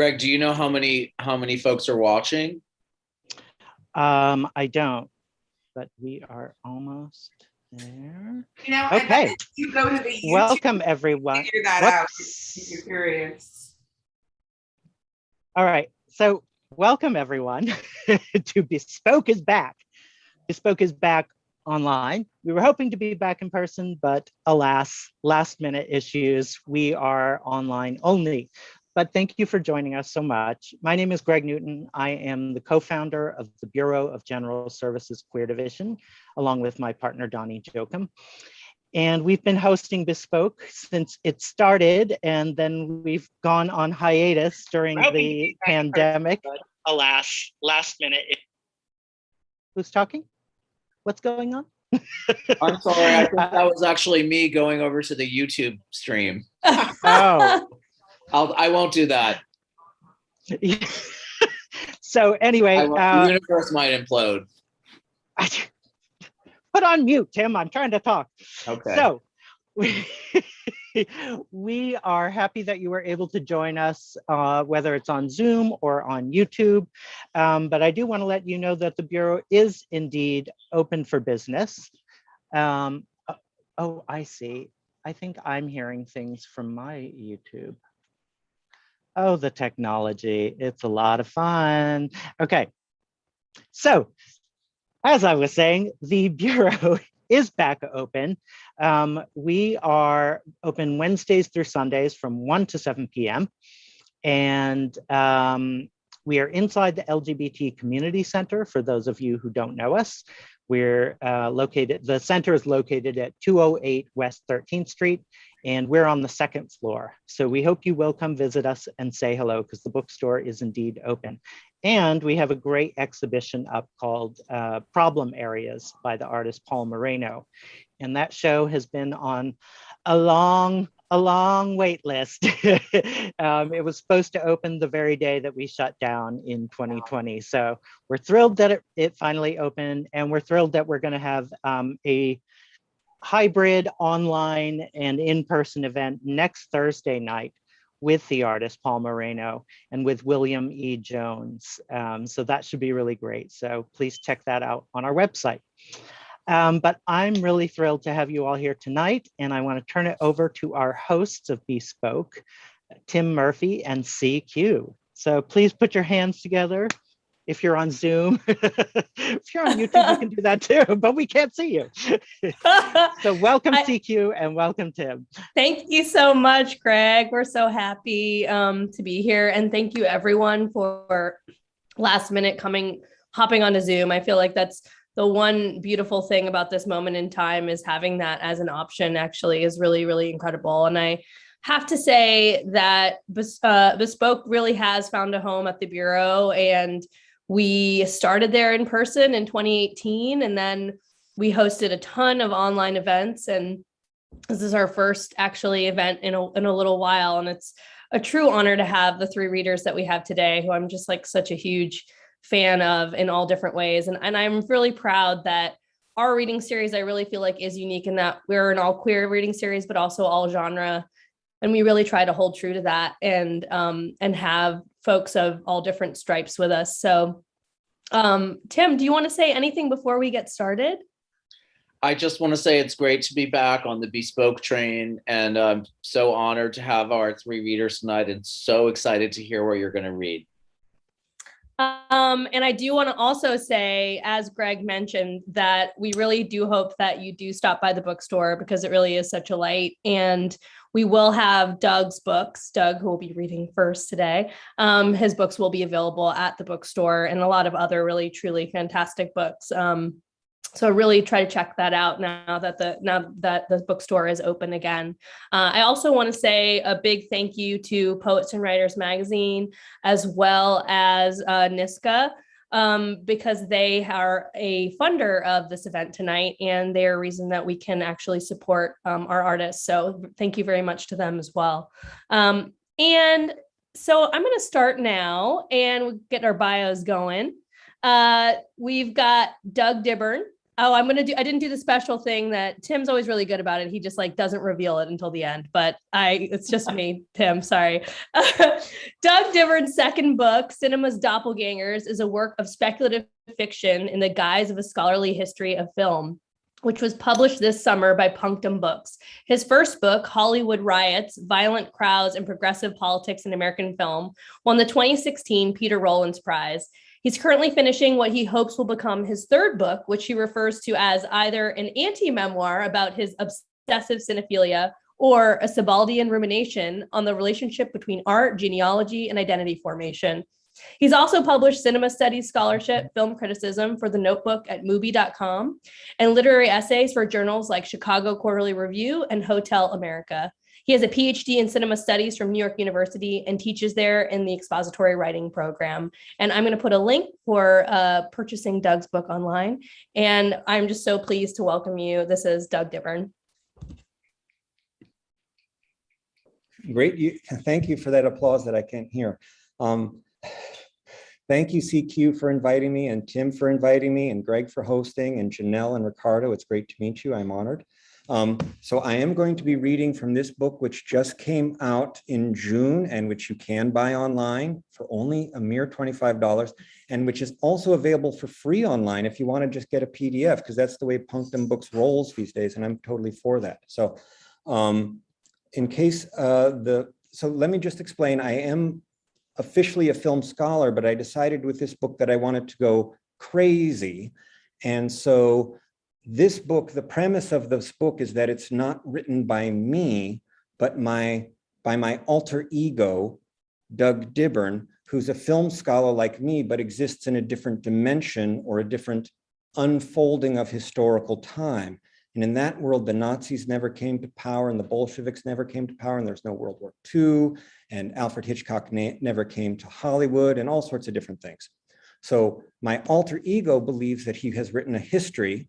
Greg, do you know how many folks are watching? I don't, but we are almost there. Okay. You go to the YouTube, welcome everyone. Figure that out if you're curious. All right, so welcome everyone to Bespoke is back. Bespoke is back online. We were hoping to be back in person, but alas, last minute issues, we are online only. But thank you for joining us so much. My name is Greg Newton. I am the co-founder of the Bureau of General Services Queer Division, along with my partner, Donnie Jochum. And we've been hosting Bespoke since it started, and then we've gone on hiatus during the pandemic. But alas, last minute. Who's talking? What's going on? I'm sorry, I think that was actually me going over to the YouTube stream. Oh. I won't do that. So anyway, the universe might implode. Put on mute, Tim. I'm trying to talk. Okay. So we are happy that you were able to join us, whether it's on Zoom or on YouTube. But I do want to let you know that the Bureau is indeed open for business. Oh, I see. I think I'm hearing things from my YouTube. Oh, the technology. It's a lot of fun. Okay. So, as I was saying, the Bureau is back open. We are open Wednesdays through Sundays from 1 to 7 p.m. And we are inside the LGBT Community Center, for those of you who don't know us. We're the center is located at 208 West 13th Street, and we're on the second floor. So we hope you will come visit us and say hello, because the bookstore is indeed open. And we have a great exhibition up called Problem Areas by the artist Paul Moreno. And that show has been on a long wait list. It was supposed to open the very day that we shut down in 2020. So we're thrilled that it finally opened, and we're thrilled that we're going to have a hybrid online and in-person event next Thursday night with the artist Paul Moreno and with William E. Jones. So that should be really great. So please check that out on our website. But I'm really thrilled to have you all here tonight, and I want to turn it over to our hosts of Bespoke, Tim Murphy and CQ. So please put your hands together. If you're on Zoom, if you're on YouTube, you can do that too, but we can't see you. So welcome CQ and welcome Tim. Thank you so much, Greg. We're so happy to be here. And thank you everyone for last minute hopping onto Zoom. I feel like that's the one beautiful thing about this moment in time, is having that as an option actually is really, really incredible. And I have to say that Bespoke really has found a home at the Bureau, and we started there in person in 2018, and then we hosted a ton of online events. And this is our first actually event in a little while. And it's a true honor to have the three readers that we have today, who I'm just like such a huge fan of in all different ways. And I'm really proud that our reading series, I really feel like, is unique in that we're an all queer reading series, but also all genre. And we really try to hold true to that and have folks of all different stripes with us. So Tim, do you want to say anything before we get started? I just want to say it's great to be back on the Bespoke train, and I'm so honored to have our three readers tonight, and so excited to hear what you're going to read. And I do want to also say, as Greg mentioned, that we really do hope that you do stop by the bookstore, because it really is such a light. And we will have Doug's books. Doug, who will be reading first today, his books will be available at the bookstore, and a lot of other really, truly fantastic books. So really try to check that out now that the bookstore is open again. I also want to say a big thank you to Poets and Writers Magazine, as well as NISCA, because they are a funder of this event tonight, and they're a reason that we can actually support our artists. So thank you very much to them as well. And so I'm going to start now and get our bios going. We've got Doug Dibbern. Oh, I didn't do the special thing that Tim's always really good about it. He just like doesn't reveal it until the end, but it's just me, Tim, sorry. Doug Dibbern's second book, Cinema's Doppelgängers, is a work of speculative fiction in the guise of a scholarly history of film, which was published this summer by Punctum Books. His first book, Hollywood Riots, Violent Crowds and Progressive Politics in American Film, won the 2016 Peter Rollins Prize. He's currently finishing what he hopes will become his third book, which he refers to as either an anti-memoir about his obsessive cinephilia or a Sebaldian rumination on the relationship between art, genealogy, and identity formation. He's also published cinema studies scholarship, film criticism for The Notebook at Mubi.com, and literary essays for journals like Chicago Quarterly Review and Hotel Amerika. He has a Ph.D. in cinema studies from New York University and teaches there in the Expository Writing Program. And I'm going to put a link for purchasing Doug's book online. And I'm just so pleased to welcome you. This is Doug Dibbern. Great. Thank you for that applause that I can't hear. Thank you, CQ, for inviting me, and Tim for inviting me, and Greg for hosting, and Janelle and Ricardo. It's great to meet you. I'm honored. So I am going to be reading from this book, which just came out in June and which you can buy online for only a mere $25, and which is also available for free online if you want to just get a PDF, because that's the way Punctum Books rolls these days, and I'm totally for that. So in case so let me just explain. I am officially a film scholar, but I decided with this book that I wanted to go crazy. And so this book, the premise of this book is that it's not written by me, but by my alter ego, Doug Dibbern, who's a film scholar like me, but exists in a different dimension or a different unfolding of historical time. And in that world, the Nazis never came to power and the Bolsheviks never came to power, and there's no World War II, and Alfred Hitchcock never came to Hollywood, and all sorts of different things. So my alter ego believes that he has written a history,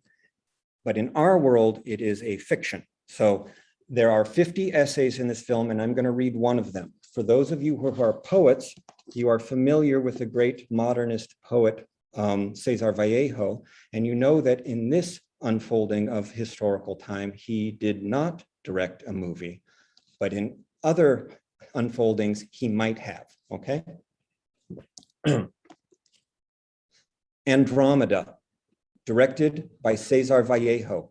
but in our world, it is a fiction. So there are 50 essays in this film, and I'm going to read one of them. For those of you who are poets, you are familiar with the great modernist poet, Cesar Vallejo, and you know that in this unfolding of historical time, he did not direct a movie, but in other unfoldings, he might have, okay? Andromeda, directed by Cesar Vallejo,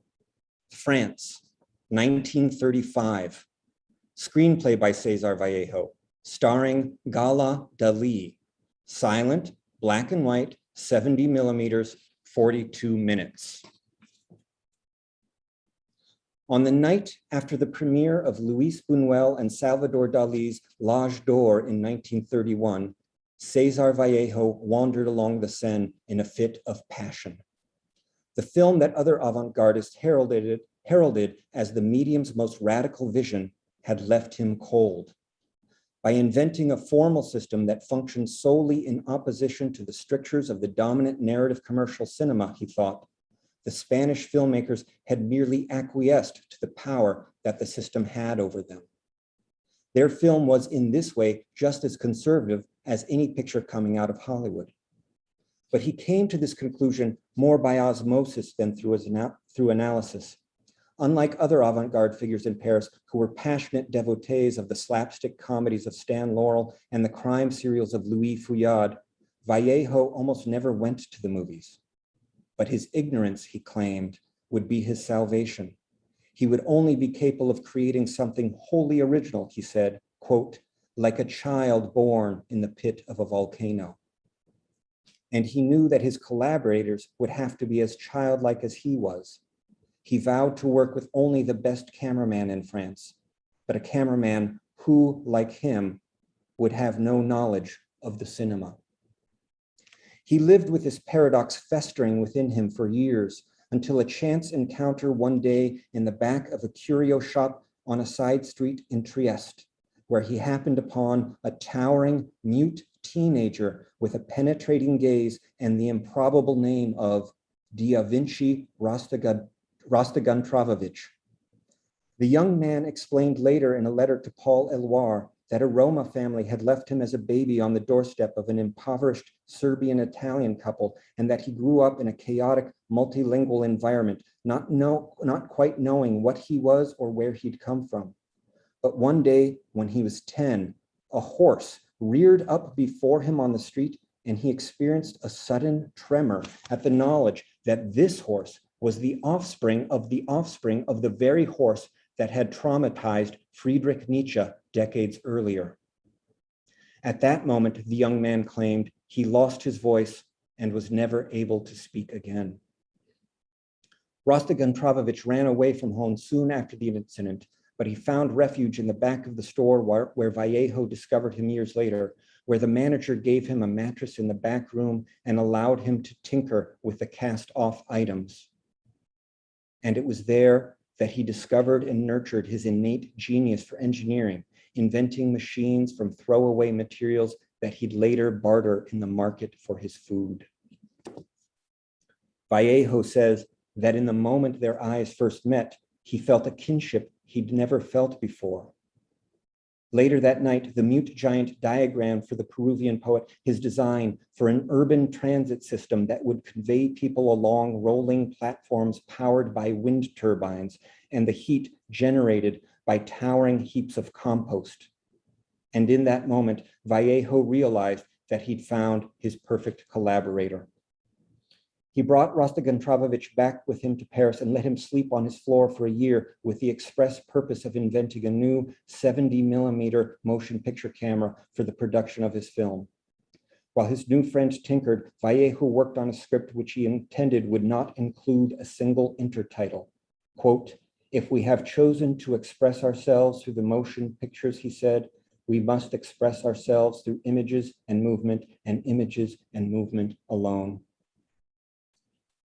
France, 1935. Screenplay by Cesar Vallejo, starring Gala Dali. Silent, black and white, 70 millimeters, 42 minutes. On the night after the premiere of Luis Buñuel and Salvador Dali's L'Âge d'Or in 1931, Cesar Vallejo wandered along the Seine in a fit of passion. The film that other avant-gardists heralded as the medium's most radical vision had left him cold. By inventing a formal system that functioned solely in opposition to the strictures of the dominant narrative commercial cinema, he thought, the Spanish filmmakers had merely acquiesced to the power that the system had over them. Their film was in this way just as conservative as any picture coming out of Hollywood. But he came to this conclusion more by osmosis than through analysis. Unlike other avant-garde figures in Paris who were passionate devotees of the slapstick comedies of Stan Laurel and the crime serials of Louis Fouillade, Vallejo almost never went to the movies. But his ignorance, he claimed, would be his salvation. He would only be capable of creating something wholly original, he said, quote, like a child born in the pit of a volcano. And he knew that his collaborators would have to be as childlike as he was. He vowed to work with only the best cameraman in France, but a cameraman who, like him, would have no knowledge of the cinema. He lived with this paradox festering within him for years, until a chance encounter one day in the back of a curio shop on a side street in Trieste, where he happened upon a towering, mute teenager with a penetrating gaze and the improbable name of Da Vinci Rostogantrovich. The young man explained later in a letter to Paul Eluard that a Roma family had left him as a baby on the doorstep of an impoverished Serbian-Italian couple, and that he grew up in a chaotic, multilingual environment, not quite knowing what he was or where he'd come from. But one day, when he was 10, a horse reared up before him on the street, and he experienced a sudden tremor at the knowledge that this horse was the offspring of the very horse that had traumatized Friedrich Nietzsche decades earlier. At that moment, the young man claimed he lost his voice and was never able to speak again. Rostak Antrovovich ran away from home soon after the incident, but he found refuge in the back of the store where Vallejo discovered him years later, where the manager gave him a mattress in the back room and allowed him to tinker with the cast-off items. And it was there that he discovered and nurtured his innate genius for engineering, inventing machines from throwaway materials that he'd later barter in the market for his food. Vallejo says that in the moment their eyes first met, he felt a kinship he'd never felt before. Later that night, the mute giant diagrammed for the Peruvian poet his design for an urban transit system that would convey people along rolling platforms powered by wind turbines and the heat generated by towering heaps of compost. And in that moment, Vallejo realized that he'd found his perfect collaborator. He brought Rostak Antrovovich back with him to Paris and let him sleep on his floor for a year with the express purpose of inventing a new 70mm motion picture camera for the production of his film. While his new friend tinkered, Vallejo worked on a script which he intended would not include a single intertitle. Quote, "If we have chosen to express ourselves through the motion pictures," he said, "we must express ourselves through images and movement alone."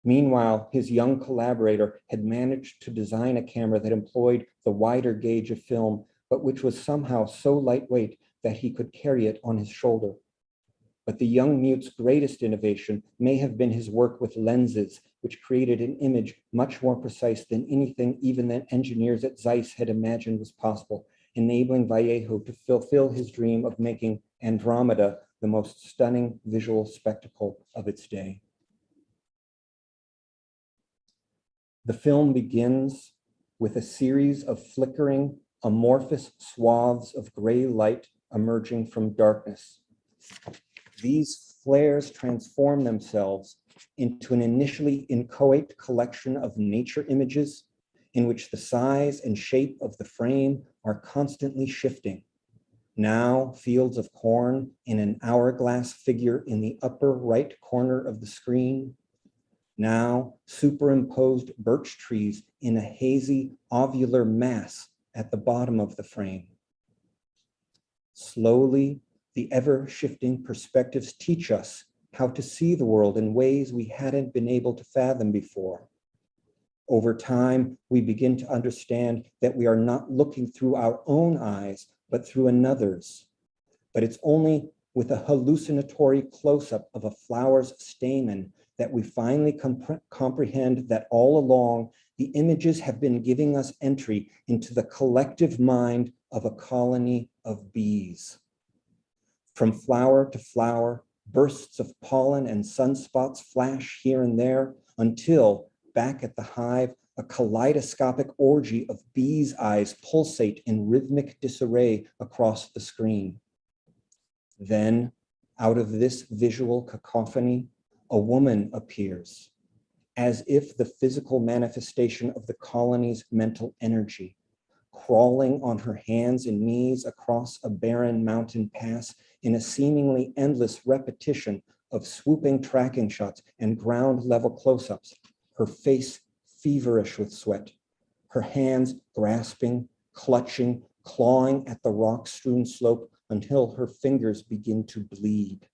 Meanwhile, his young collaborator had managed to design a camera that employed the wider gauge of film, but which was somehow so lightweight that he could carry it on his shoulder. But the young mute's greatest innovation may have been his work with lenses, which created an image much more precise than anything even the engineers at Zeiss had imagined was possible, enabling Vallejo to fulfill his dream of making Andromeda the most stunning visual spectacle of its day. The film begins with a series of flickering, amorphous swaths of gray light emerging from darkness. These flares transform themselves into an initially inchoate collection of nature images in which the size and shape of the frame are constantly shifting. Now, fields of corn in an hourglass figure in the upper right corner of the screen. Now, superimposed birch trees in a hazy ovular mass at the bottom of the frame. Slowly, the ever-shifting perspectives teach us how to see the world in ways we hadn't been able to fathom before. Over time, we begin to understand that we are not looking through our own eyes, but through another's. But it's only with a hallucinatory close-up of a flower's stamen that we finally comprehend that all along, the images have been giving us entry into the collective mind of a colony of bees. From flower to flower, bursts of pollen and sunspots flash here and there until, back at the hive, a kaleidoscopic orgy of bees' eyes pulsate in rhythmic disarray across the screen. Then, out of this visual cacophony, a woman appears, as if the physical manifestation of the colony's mental energy, crawling on her hands and knees across a barren mountain pass in a seemingly endless repetition of swooping tracking shots and ground level close-ups, her face feverish with sweat, her hands grasping, clutching, clawing at the rock-strewn slope until her fingers begin to bleed.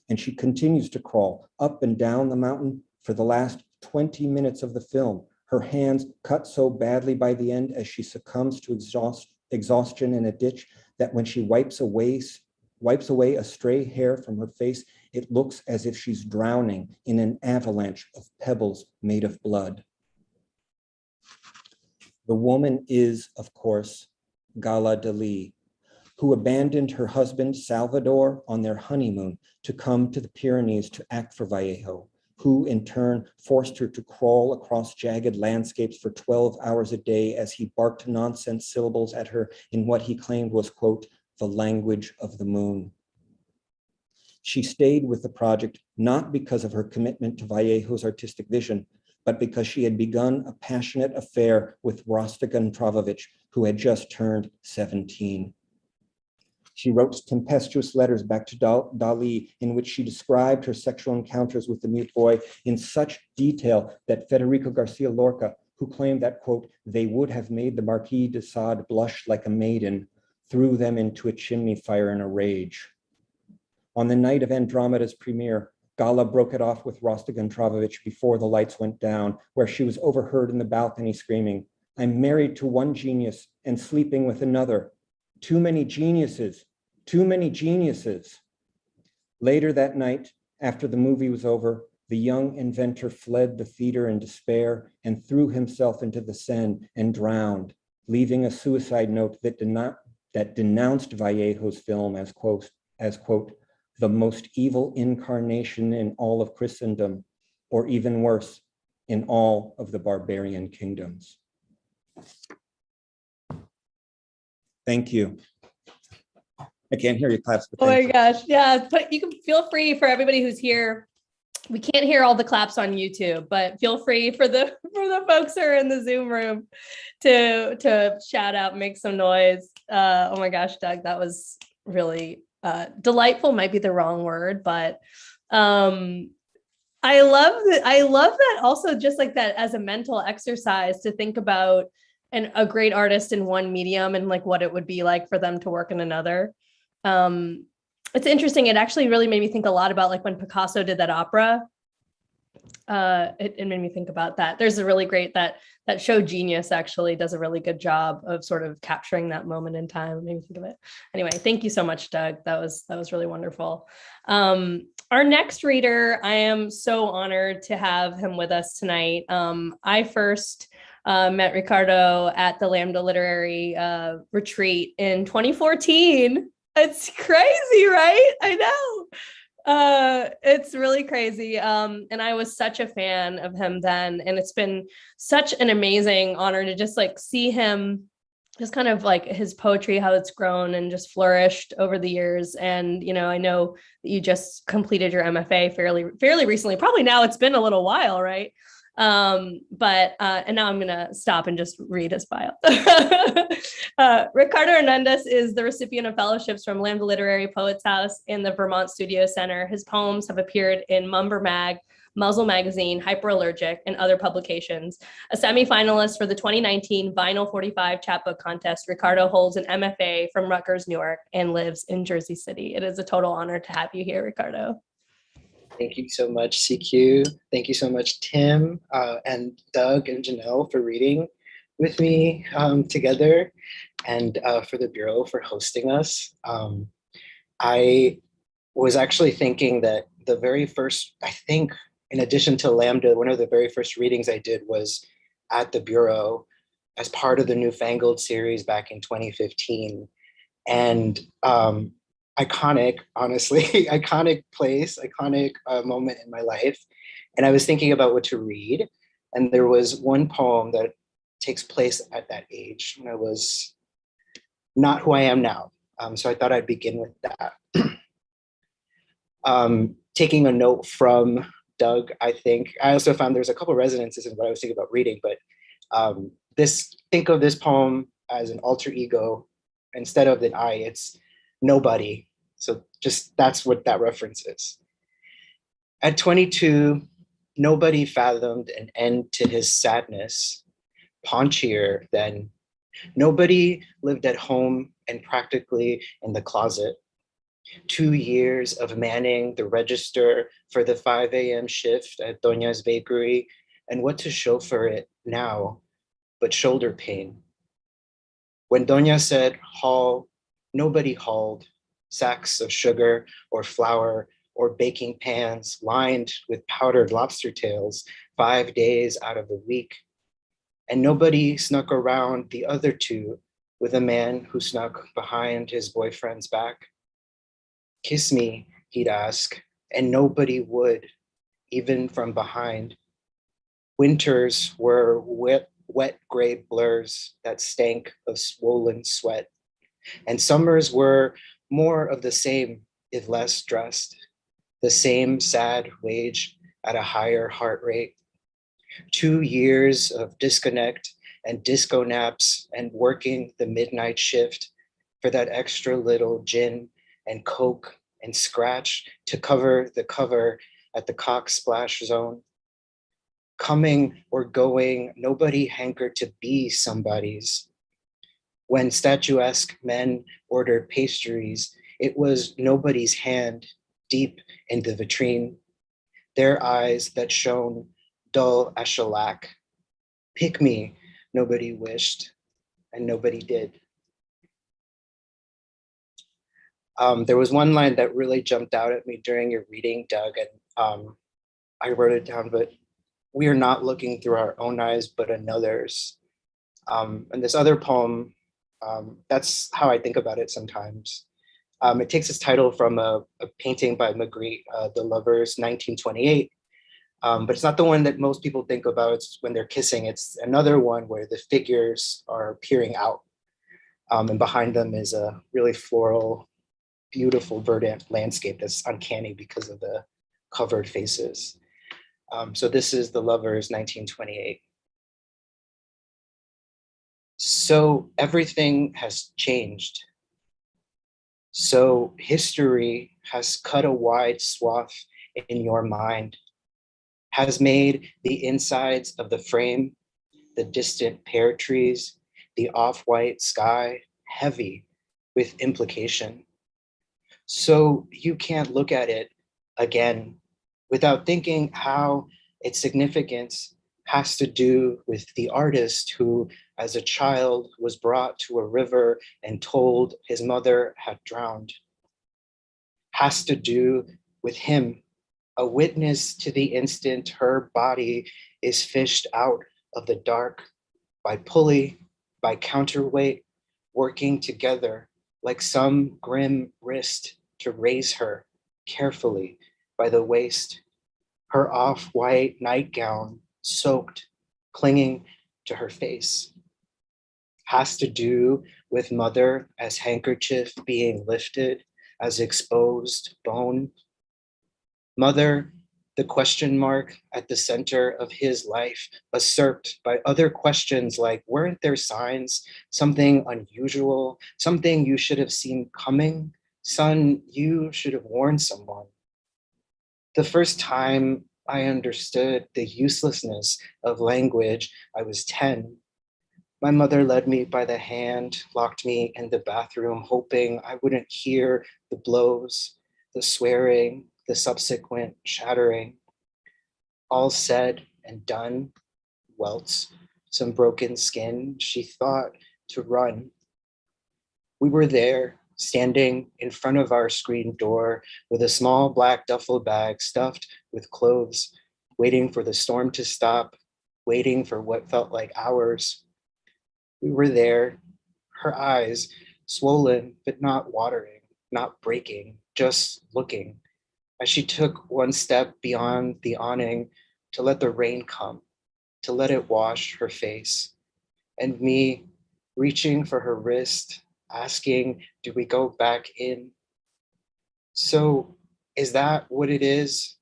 And she continues to crawl up and down the mountain for the last 20 minutes of the film, her hands cut so badly by the end as she succumbs to exhaustion in a ditch that when she wipes away a stray hair from her face, it looks as if she's drowning in an avalanche of pebbles made of blood. The woman is, of course, Gala Dali, who abandoned her husband Salvador on their honeymoon to come to the Pyrenees to act for Vallejo, who in turn forced her to crawl across jagged landscapes for 12 hours a day as he barked nonsense syllables at her in what he claimed was, quote, the language of the moon. She stayed with the project not because of her commitment to Vallejo's artistic vision, but because she had begun a passionate affair with Rostigan Travovich, who had just turned 17. She wrote tempestuous letters back to Dali in which she described her sexual encounters with the mute boy in such detail that Federico Garcia Lorca, who claimed that, quote, they would have made the Marquis de Sade blush like a maiden, threw them into a chimney fire in a rage. On the night of Andromeda's premiere, Gala broke it off with Rostigan Travovich before the lights went down, where she was overheard in the balcony screaming, I'm married to one genius and sleeping with another. Too many geniuses, too many geniuses. Later that night, after the movie was over, the young inventor fled the theater in despair and threw himself into the Seine and drowned, leaving a suicide note that denounced Vallejo's film as quote, the most evil incarnation in all of Christendom, or even worse, in all of the barbarian kingdoms. Thank you. I can't hear you claps. Oh my gosh. Yeah. But you can feel free for everybody who's here. We can't hear all the claps on YouTube, but feel free for the folks who are in the Zoom room to shout out, make some noise. Oh my gosh, Doug, that was really delightful might be the wrong word, but I love that also, just like that as a mental exercise to think about a great artist in one medium and like what it would be like for them to work in another. It's interesting. It actually really made me think a lot about like when Picasso did that opera. It made me think about that. There's a really great that show Genius actually does a really good job of sort of capturing that moment in time. It made me think of it. Anyway, thank you so much, Doug. That was really wonderful. Our next reader, I am so honored to have him with us tonight. I first met Ricardo at the Lambda Literary Retreat in 2014. It's crazy, right? I know. It's really crazy. And I was such a fan of him then. And it's been such an amazing honor to just like see him, just kind of like his poetry, how it's grown and just flourished over the years. And, you know, I know that you just completed your MFA fairly recently. Probably now it's been a little while, right? And now I'm going to stop and just read his bio. Ricardo Hernandez is the recipient of fellowships from Lambda Literary Poets House and the Vermont Studio Center. His poems have appeared in Mumber Mag, Muzzle Magazine, Hyperallergic, and other publications. A semi-finalist for the 2019 Vinyl 45 Chapbook Contest, Ricardo holds an MFA from Rutgers, Newark, and lives in Jersey City. It is a total honor to have you here, Ricardo. Thank you so much, CQ. Thank you so much, Tim and Doug and Janelle for reading with me together, and for the Bureau for hosting us. I was actually thinking that the very first, I think, in addition to Lambda, one of the very first readings I did was at the Bureau as part of the Newfangled series back in 2015. And iconic, honestly, iconic place, iconic moment in my life. And I was thinking about what to read. And there was one poem that takes place at that age when I was not who I am now. So I thought I'd begin with that. Taking a note from Doug, I think. I also found there's a couple of resonances in what I was thinking about reading, but think of this poem as an alter ego. Instead of an I, it's nobody. So just that's what that reference is. At 22, nobody fathomed an end to his sadness. Paunchier then. Nobody lived at home and practically in the closet. 2 years of manning the register for the 5 a.m. shift at Doña's Bakery, and what to show for it now but shoulder pain. When Doña said haul, nobody hauled sacks of sugar or flour or baking pans lined with powdered lobster tails 5 days out of the week. And nobody snuck around the other two with a man who snuck behind his boyfriend's back. Kiss me, he'd ask, and nobody would, even from behind. Winters were wet gray blurs that stank of swollen sweat, and summers were more of the same, if less dressed, the same sad wage at a higher heart rate. 2 years of disconnect and disco naps and working the midnight shift for that extra little gin and coke and scratch to cover the cover at the cock splash zone. Coming or going, nobody hankered to be somebody's. When statuesque men ordered pastries, it was nobody's hand deep in the vitrine, their eyes that shone dull as shellac. Pick me, nobody wished, and nobody did. There was one line that really jumped out at me during your reading, Doug, and I wrote it down, but we are not looking through our own eyes, but another's. And this other poem, that's how I think about it sometimes. It takes its title from a painting by Magritte, The Lovers, 1928. But it's not the one that most people think about. It's when they're kissing. It's another one where the figures are peering out. And behind them is a really floral, beautiful verdant landscape that's uncanny because of the covered faces. So this is The Lovers, 1928. So everything has changed. So history has cut a wide swath in your mind, has made the insides of the frame, the distant pear trees, the off-white sky heavy with implication. So you can't look at it again without thinking how its significance has to do with the artist who, as a child, was brought to a river and told his mother had drowned. Has to do with him, a witness to the instant her body is fished out of the dark by pulley, by counterweight, working together like some grim wrist to raise her carefully by the waist, her off-white nightgown soaked, clinging to her face. Has to do with mother as handkerchief being lifted as exposed bone. Mother, the question mark at the center of his life, usurped by other questions like, weren't there signs, something unusual, something you should have seen coming? Son, you should have warned someone. The first time I understood the uselessness of language, I was 10. My mother led me by the hand, locked me in the bathroom, hoping I wouldn't hear the blows, the swearing, the subsequent shattering. All said and done, welts, some broken skin, she thought to run. We were there, standing in front of our screen door with a small black duffel bag stuffed with clothes, waiting for the storm to stop, waiting for what felt like hours. We were there, her eyes swollen but not watering, not breaking, just looking, as she took one step beyond the awning to let the rain come, to let it wash her face, and me reaching for her wrist, asking, do we go back in? So is that what it is?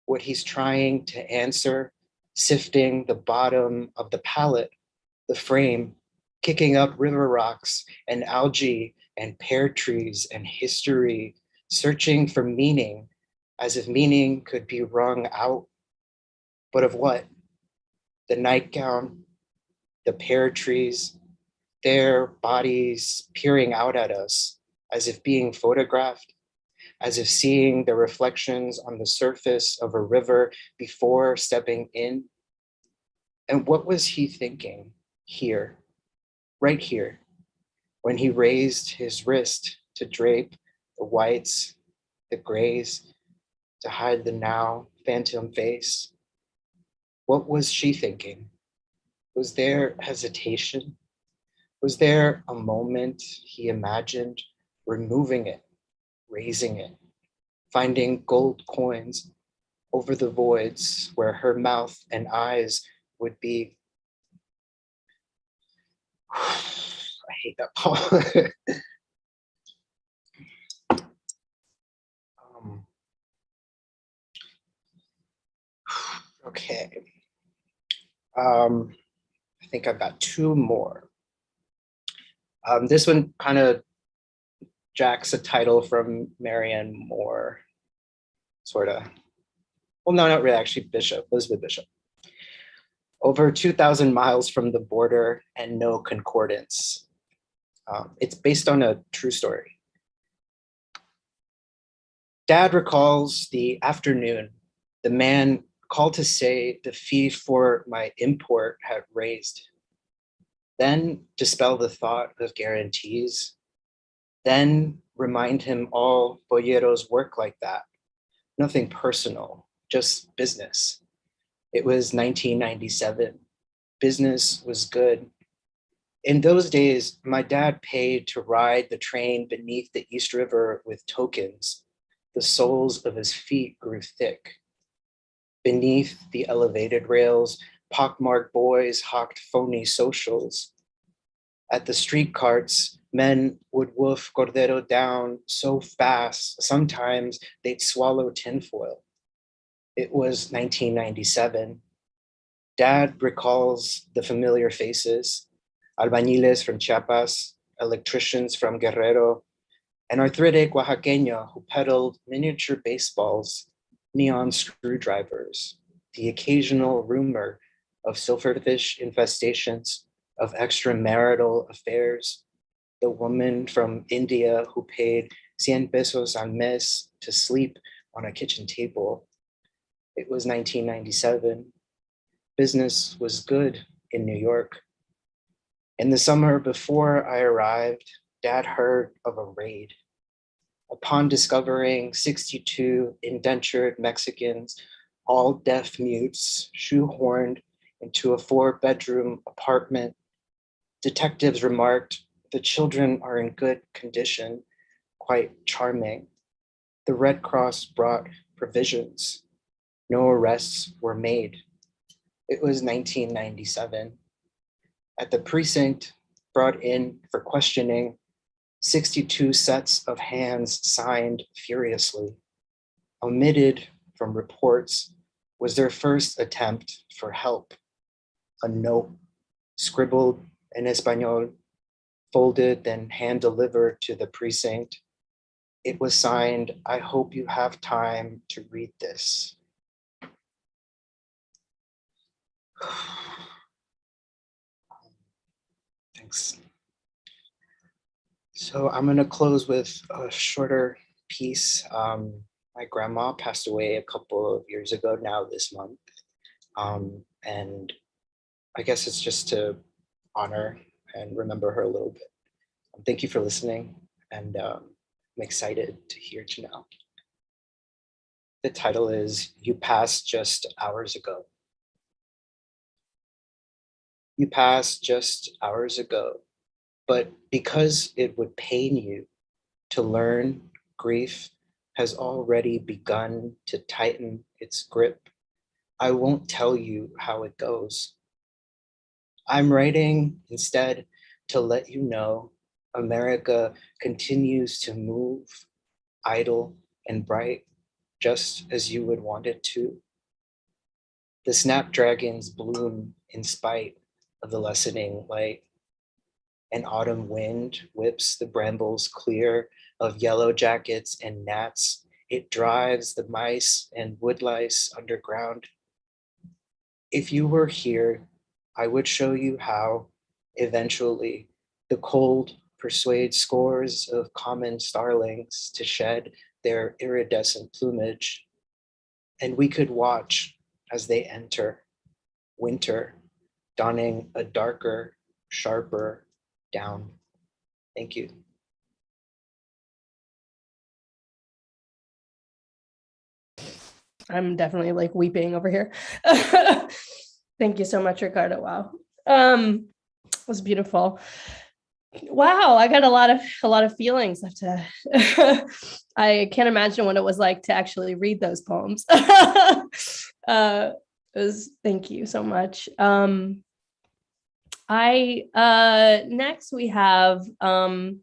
What he's trying to answer, sifting the bottom of the palette, the frame, kicking up river rocks and algae and pear trees and history, searching for meaning as if meaning could be wrung out. But of what? The nightgown, the pear trees, their bodies peering out at us as if being photographed, as if seeing the reflections on the surface of a river before stepping in. And what was he thinking here, right here, when he raised his wrist to drape the whites, the grays, to hide the now phantom face? What was she thinking? Was there hesitation? Was there a moment he imagined removing it, raising it, finding gold coins over the voids where her mouth and eyes would be? I hate that poem. Okay. I think I've got two more. This one kind of jacks a title from Marianne Moore, sort of. Well, no, not really, actually, Bishop, Elizabeth Bishop. Over 2,000 miles from the border and no concordance. It's based on a true story. Dad recalls the afternoon the man called to say the fee for my import had raised. Then dispel the thought of guarantees. Then remind him all bolleros work like that. Nothing personal, just business. It was 1997. Business was good. In those days, my dad paid to ride the train beneath the East River with tokens. The soles of his feet grew thick. Beneath the elevated rails, pockmarked boys hawked phony socials. At the street carts, men would wolf Cordero down so fast, sometimes they'd swallow tinfoil. It was 1997. Dad recalls the familiar faces, albañiles from Chiapas, electricians from Guerrero, an arthritic Oaxaqueño who peddled miniature baseballs, neon screwdrivers, the occasional rumor of silverfish infestations, of extramarital affairs, the woman from India who paid 100 pesos al mes to sleep on a kitchen table. It was 1997. Business was good in New York. In the summer before I arrived, Dad heard of a raid. Upon discovering 62 indentured Mexicans, all deaf mutes, shoehorned into a 4-bedroom apartment, detectives remarked, the children are in good condition, quite charming. The Red Cross brought provisions. No arrests were made. It was 1997. At the precinct, brought in for questioning, 62 sets of hands signed furiously. Omitted from reports was their first attempt for help. A note scribbled in Espanol, folded, then hand-delivered to the precinct. It was signed, I hope you have time to read this. Thanks. So I'm gonna close with a shorter piece. My grandma passed away a couple of years ago now this month. And I guess it's just to honor and remember her a little bit. Thank you for listening, and I'm excited to hear Janelle. The title is You Passed Just Hours Ago. You passed just hours ago, but because it would pain you to learn, grief has already begun to tighten its grip. I won't tell you how it goes. I'm writing instead to let you know Amerika continues to move, idle and bright, just as you would want it to. The snapdragons bloom in spite of the lessening light. An autumn wind whips the brambles clear of yellow jackets and gnats. It drives the mice and woodlice underground. If you were here, I would show you how, eventually, the cold persuades scores of common starlings to shed their iridescent plumage, and we could watch as they enter winter, donning a darker, sharper down. Thank you. I'm definitely like weeping over here. Thank you so much, Ricardo. Wow. It was beautiful. Wow, I got a lot of feelings. I can't imagine what it was like to actually read those poems. Thank you so much. Next we have the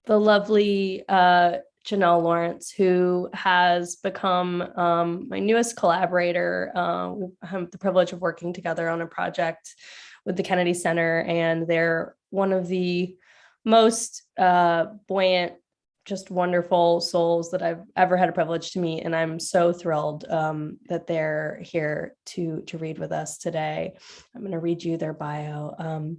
lovely Janelle Lawrence, who has become my newest collaborator. We have the privilege of working together on a project with the Kennedy Center, and they're one of the most buoyant, just wonderful souls that I've ever had a privilege to meet. And I'm so thrilled that they're here to read with us today. I'm going to read you their bio.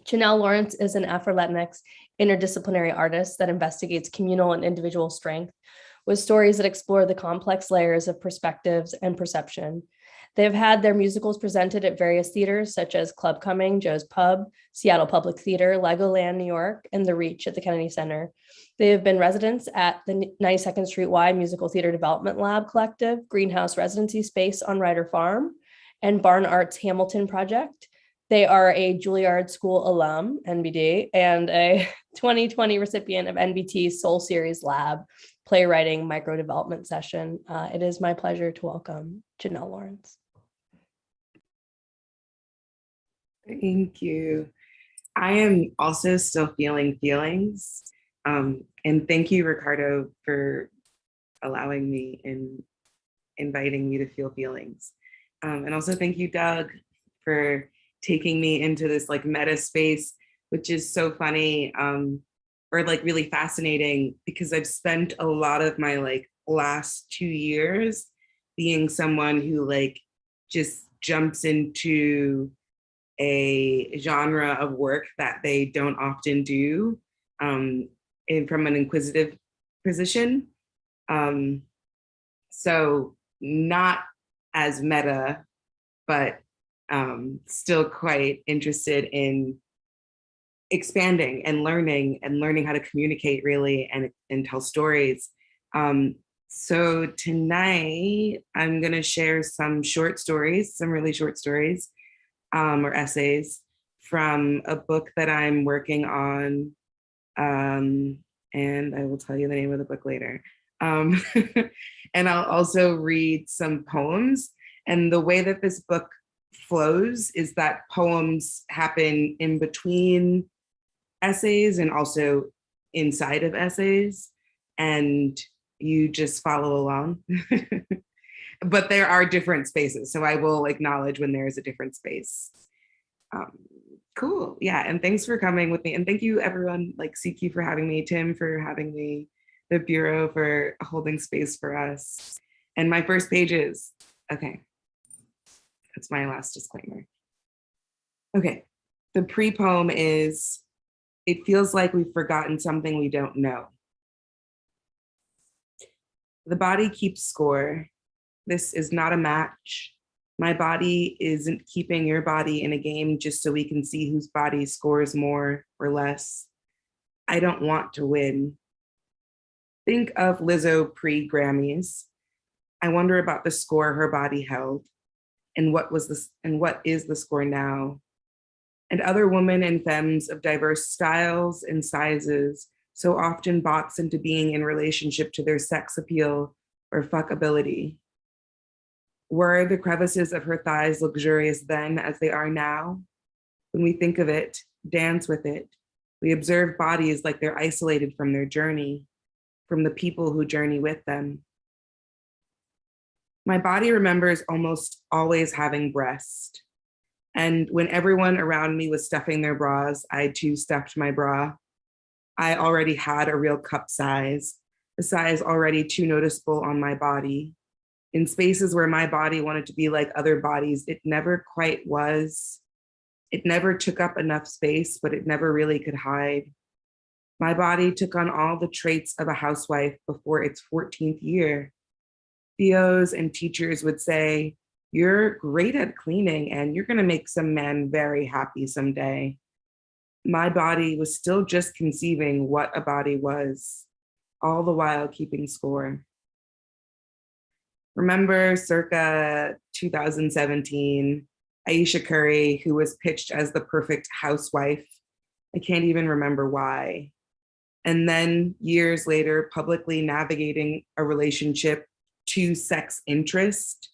Janelle Lawrence is an Afro-Latinx interdisciplinary artist that investigates communal and individual strength with stories that explore the complex layers of perspectives and perception. They've had their musicals presented at various theaters such as Club Cumming, Joe's Pub, Seattle Public Theater, Legoland, New York, and The Reach at the Kennedy Center. They have been residents at the 92nd Street Y Musical Theater Development Lab Collective, Greenhouse Residency Space on Ryder Farm, and Barn Arts Hamilton Project. They are a Juilliard School alum, NBD, and a 2020 recipient of NBT's Soul Series Lab Playwriting Micro Development Session. It is my pleasure to welcome Janelle Lawrence. Thank you. I am also still feeling feelings. And thank you, Ricardo, for allowing me and inviting me to feel feelings. And also thank you, Doug, for taking me into this like meta space, which is so funny or like really fascinating, because I've spent a lot of my like last 2 years being someone who like just jumps into a genre of work that they don't often do and from an inquisitive position. So not as meta, but still quite interested in expanding and learning how to communicate really and tell stories. So tonight I'm gonna share some short stories, some really short stories or essays from a book that I'm working on. And I will tell you the name of the book later. And I'll also read some poems. And the way that this book flows is that poems happen in between essays and also inside of essays. And you just follow along. But there are different spaces. So I will acknowledge when there is a different space. Cool, yeah, and thanks for coming with me. And thank you everyone, like CQ for having me, Tim for having me, the Bureau for holding space for us. And my first pages, okay, that's my last disclaimer. Okay, the pre-poem is, it feels like we've forgotten something we don't know. The body keeps score. This is not a match. My body isn't keeping your body in a game just so we can see whose body scores more or less. I don't want to win. Think of Lizzo pre-Grammys. I wonder about the score her body held and what is the score now? And other women and femmes of diverse styles and sizes so often box into being in relationship to their sex appeal or fuckability. Were the crevices of her thighs luxurious then as they are now? When we think of it, dance with it, we observe bodies like they're isolated from their journey, from the people who journey with them. My body remembers almost always having breast. And when everyone around me was stuffing their bras, I too stuffed my bra. I already had a real cup size, a size already too noticeable on my body. In spaces where my body wanted to be like other bodies, it never quite was. It never took up enough space, but it never really could hide. My body took on all the traits of a housewife before its 14th year. Theos and teachers would say, "You're great at cleaning and you're gonna make some man very happy someday." My body was still just conceiving what a body was, all the while keeping score. Remember circa 2017, Aisha Curry, who was pitched as the perfect housewife, I can't even remember why. And then years later, publicly navigating a relationship to sex interest,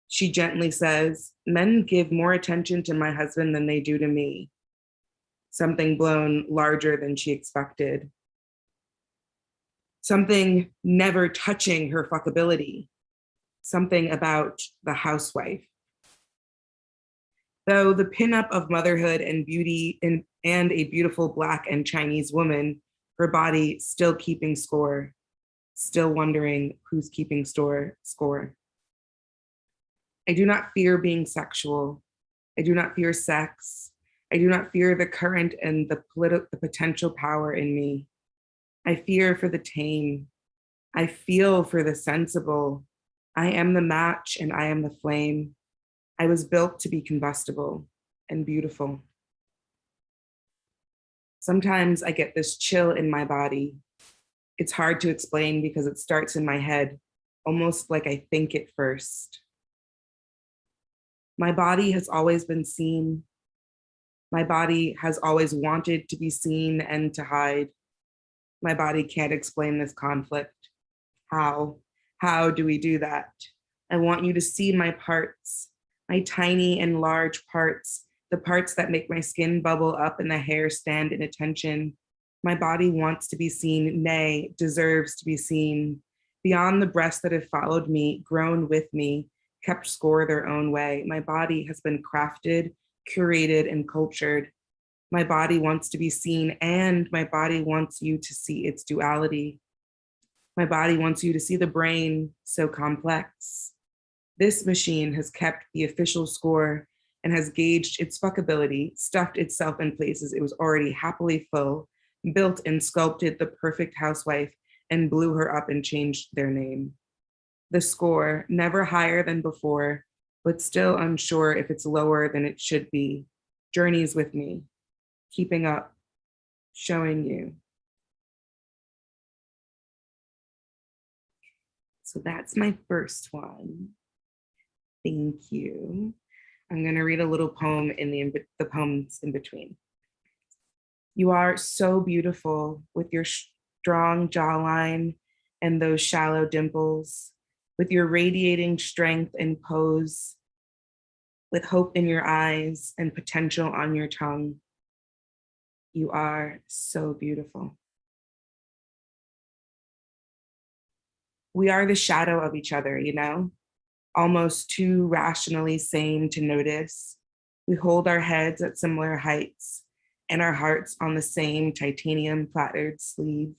she gently says, "Men give more attention to my husband than they do to me." Something blown larger than she expected. Something never touching her fuckability. Something about the housewife. Though the pinup of motherhood and beauty and a beautiful Black and Chinese woman, her body still keeping score, still wondering who's keeping score. I do not fear being sexual. I do not fear sex. I do not fear the current and the potential power in me. I fear for the tame. I feel for the sensible. I am the match and I am the flame. I was built to be combustible and beautiful. Sometimes I get this chill in my body. It's hard to explain because it starts in my head, almost like I think it first. My body has always been seen. My body has always wanted to be seen and to hide. My body can't explain this conflict. How? How do we do that? I want you to see my parts, my tiny and large parts, the parts that make my skin bubble up and the hair stand in attention. My body wants to be seen, nay, deserves to be seen. Beyond the breasts that have followed me, grown with me, kept score their own way. My body has been crafted, curated, and cultured. My body wants to be seen, and my body wants you to see its duality. My body wants you to see the brain, so complex. This machine has kept the official score and has gauged its fuckability, stuffed itself in places it was already happily full, built and sculpted the perfect housewife, and blew her up and changed their name. The score, never higher than before, but still unsure if it's lower than it should be, journeys with me, keeping up, showing you. So that's my first one. Thank you. I'm going to read a little poem in the poems in between. You are so beautiful with your strong jawline and those shallow dimples, with your radiating strength and pose, with hope in your eyes and potential on your tongue. You are so beautiful. We are the shadow of each other, you know? Almost too rationally sane to notice. We hold our heads at similar heights and our hearts on the same titanium plaited sleeve.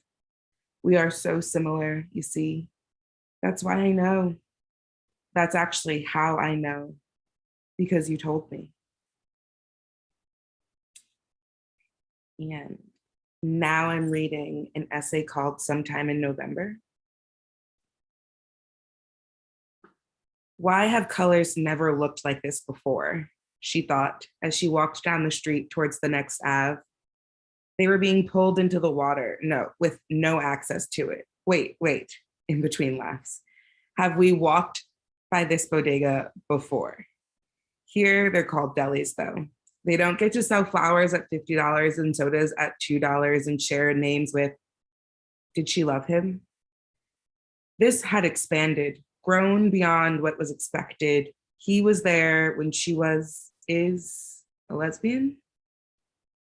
We are so similar, you see. That's why I know. That's actually how I know, because you told me. And now I'm reading an essay called Sometime in November. Why have colors never looked like this before? She thought as she walked down the street towards the next Ave. They were being pulled into the water, with no access to it. Wait, in between laughs. Have we walked by this bodega before? Here, they're called delis, though. They don't get to sell flowers at $50 and sodas at $2 and share names with, did she love him? This had expanded, grown beyond what was expected. He was there when she is a lesbian?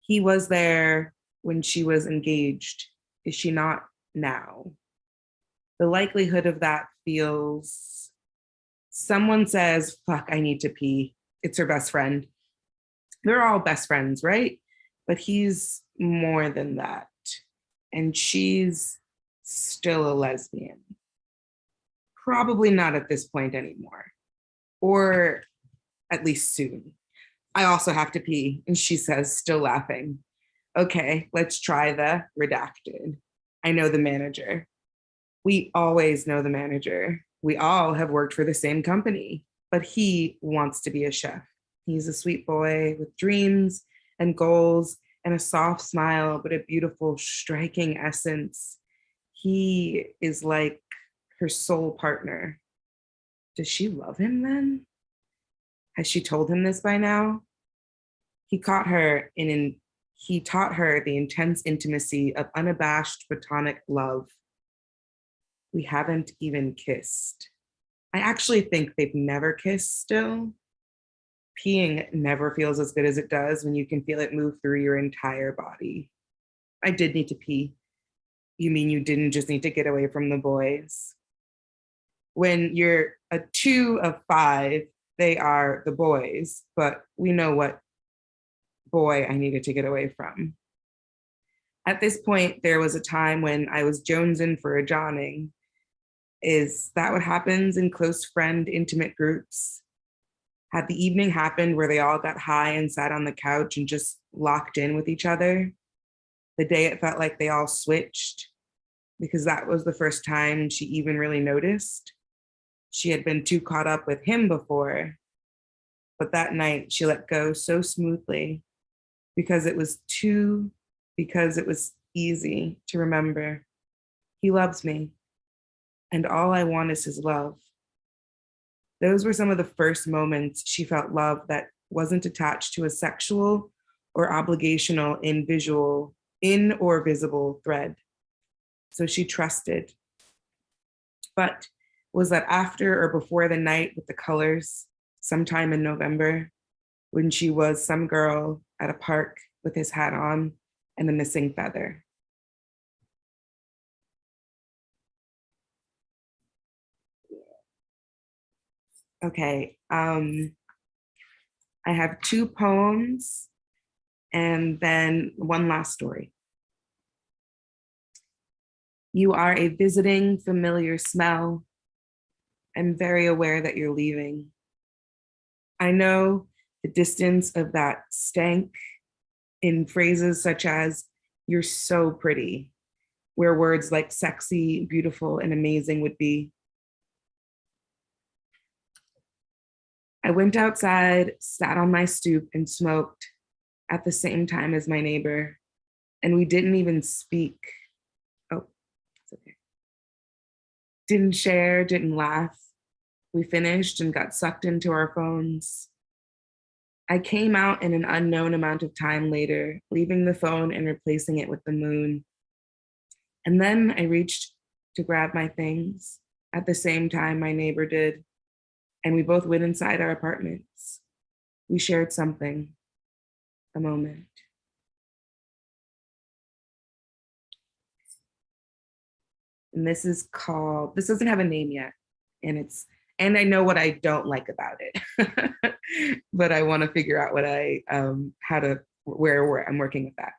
He was there when she was engaged. Is she not now? The likelihood of that feels, someone says, fuck, I need to pee. It's her best friend. They're all best friends, right? But he's more than that. And she's still a lesbian. Probably not at this point anymore, or at least soon. I also have to pee, and she says, still laughing. Okay, let's try the redacted. I know the manager. We always know the manager. We all have worked for the same company, but he wants to be a chef. He's a sweet boy with dreams and goals and a soft smile, but a beautiful, striking essence. He is like her soul partner. Does she love him then? Has she told him this by now? He caught her in an He taught her the intense intimacy of unabashed platonic love. We haven't even kissed. I actually think they've never kissed still. Peeing never feels as good as it does when you can feel it move through your entire body. I did need to pee. You mean you didn't just need to get away from the boys? When you're a 2 of 5, they are the boys, but we know what boy I needed to get away from. At this point, there was a time when I was jonesing for a Johning. Is that what happens in close friend, intimate groups? Had the evening happened where they all got high and sat on the couch and just locked in with each other? The day it felt like they all switched, because that was the first time she even really noticed. She had been too caught up with him before, but that night she let go so smoothly because it was easy to remember. He loves me, and all I want is his love. Those were some of the first moments she felt love that wasn't attached to a sexual or obligational in or visible thread. So she trusted. But was that after or before the night with the colors, sometime in November, when she was some girl at a park with his hat on and a missing feather? Okay, I have 2 poems and then one last story. You are a visiting familiar smell. I'm very aware that you're leaving. I know the distance of that stank in phrases such as, you're so pretty, where words like sexy, beautiful, and amazing would be. I went outside, sat on my stoop, and smoked at the same time as my neighbor, and we didn't even speak. Oh, it's okay. Didn't share, didn't laugh. We finished and got sucked into our phones. I came out in an unknown amount of time later, leaving the phone and replacing it with the moon. And then I reached to grab my things at the same time my neighbor did, and we both went inside our apartments. We shared something, a moment. And this doesn't have a name yet, and I know what I don't like about it, but I want to figure out where I'm working with that.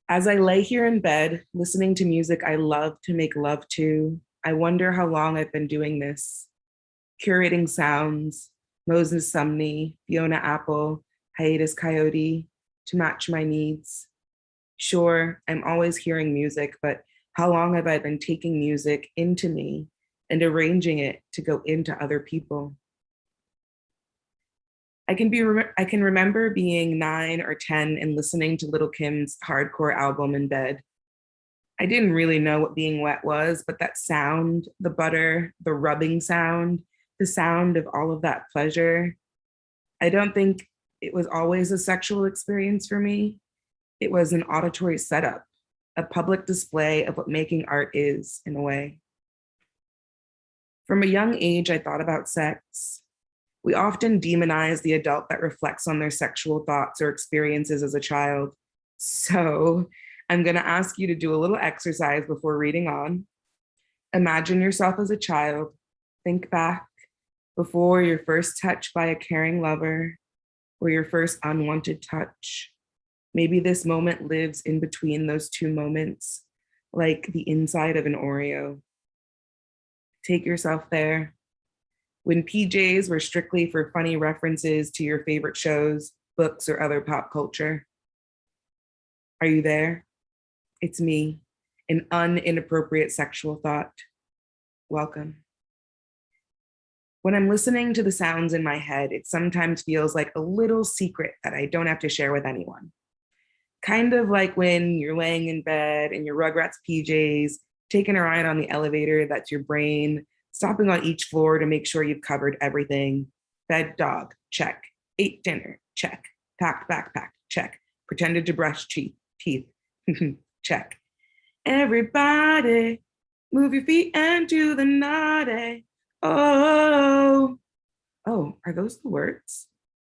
As I lay here in bed, listening to music I love to make love to, I wonder how long I've been doing this, curating sounds, Moses Sumney, Fiona Apple, Hiatus Coyote, to match my needs. Sure, I'm always hearing music, but how long have I been taking music into me and arranging it to go into other people? I can remember being 9 or 10 and listening to Little Kim's hardcore album in bed. I didn't really know what being wet was, but that sound, the butter, the rubbing sound, the sound of all of that pleasure, I don't think it was always a sexual experience for me. It was an auditory setup, a public display of what making art is, in a way. From a young age, I thought about sex. We often demonize the adult that reflects on their sexual thoughts or experiences as a child. So I'm going to ask you to do a little exercise before reading on. Imagine yourself as a child. Think back before your first touch by a caring lover or your first unwanted touch. Maybe this moment lives in between those 2 moments, like the inside of an Oreo. Take yourself there. When PJs were strictly for funny references to your favorite shows, books, or other pop culture. Are you there? It's me, an inappropriate sexual thought. Welcome. When I'm listening to the sounds in my head, it sometimes feels like a little secret that I don't have to share with anyone. Kind of like when you're laying in bed in your Rugrats PJs, taking a ride on the elevator, that's your brain, stopping on each floor to make sure you've covered everything. Fed dog, check. Ate dinner, check. Packed backpack, check. pretended to brush teeth. Check. Everybody, move your feet and do the naughty. Oh, are those the words?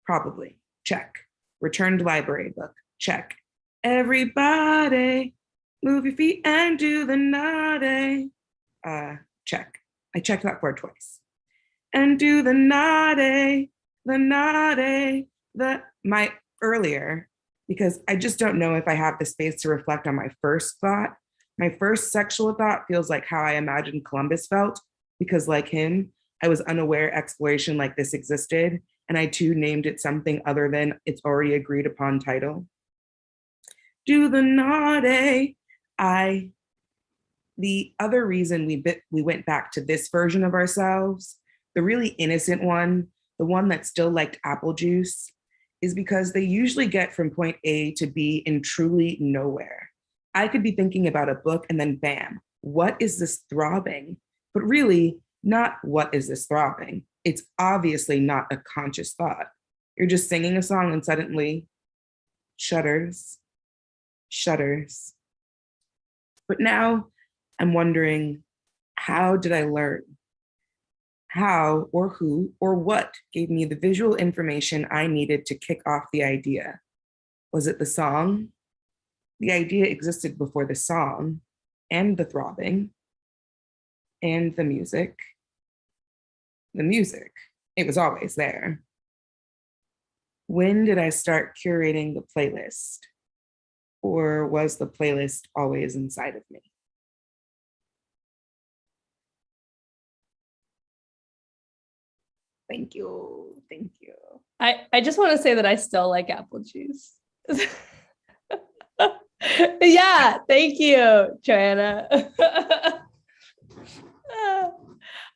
Probably. Check. Returned library book. Check. Everybody, move your feet and do the naughty. Check. I checked that word twice. And do the naughty, my earlier, because I just don't know if I have the space to reflect on my first thought. My first sexual thought feels like how I imagined Columbus felt, because like him, I was unaware exploration like this existed, and I too named it something other than its already agreed upon title. Do the naughty. The other reason we went back to this version of ourselves, the really innocent one, the one that still liked apple juice, is because they usually get from point A to B in truly nowhere. I could be thinking about a book and then bam, what is this throbbing? But really, not what is this throbbing? It's obviously not a conscious thought. You're just singing a song and suddenly, shudders. But now I'm wondering, how did I learn? How or who or what gave me the visual information I needed to kick off the idea? Was it the song? The idea existed before the song and the throbbing and the music. The music, it was always there. When did I start curating the playlist? Or was the playlist always inside of me? Thank you. I just want to say that I still like apple juice. Yeah, thank you, Joanna.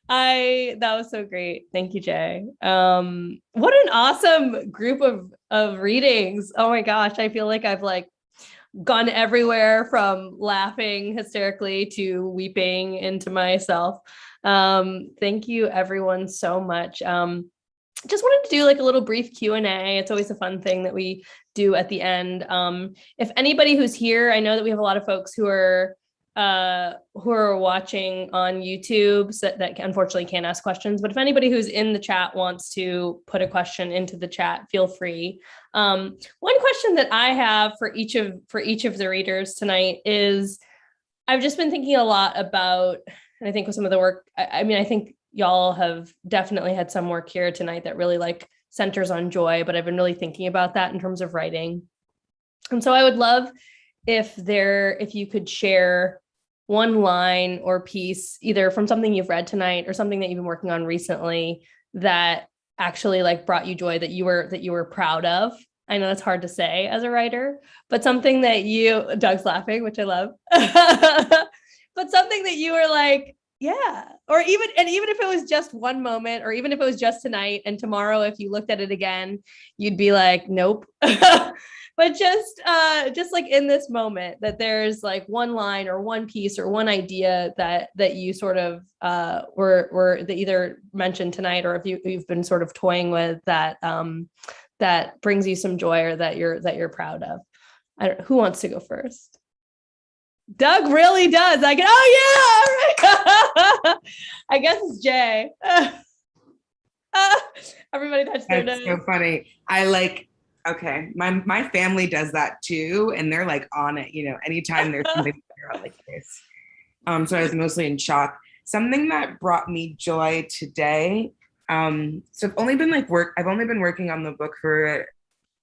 That was so great. Thank you, Jay. What an awesome group of readings. Oh my gosh, I feel like I've gone everywhere from laughing hysterically to weeping into myself. Thank you everyone so much. Just wanted to do a little brief Q&A. It's always a fun thing that we do at the end. If anybody who's here, I know that we have a lot of folks who are watching on YouTube that unfortunately can't ask questions, but if anybody who's in the chat wants to put a question into the chat, feel free. One question that I have for each of the readers tonight is, I've just been thinking a lot about, and I think with some of the work, I think y'all have definitely had some work here tonight that really centers on joy, but I've been really thinking about that in terms of writing. And so I would love if you could share one line or piece, either from something you've read tonight or something that you've been working on recently that actually brought you joy, that you were proud of. I know it's hard to say as a writer, but something that Doug's laughing, which I love, but something that you were yeah, or even if it was just one moment, or even if it was just tonight, and tomorrow, if you looked at it again, you'd be nope. But just in this moment, that there's one line or one piece or one idea that you sort of were that either mentioned tonight, or if you've been sort of toying with that brings you some joy, or that you're proud of. Who wants to go first? Doug really does. Oh yeah, all right. I guess it's Jay. Everybody touched their nose. That's so funny. Okay, my family does that too, and they're on it. Anytime there's something like this. So I was mostly in shock. Something that brought me joy today. So I've only been working on the book for,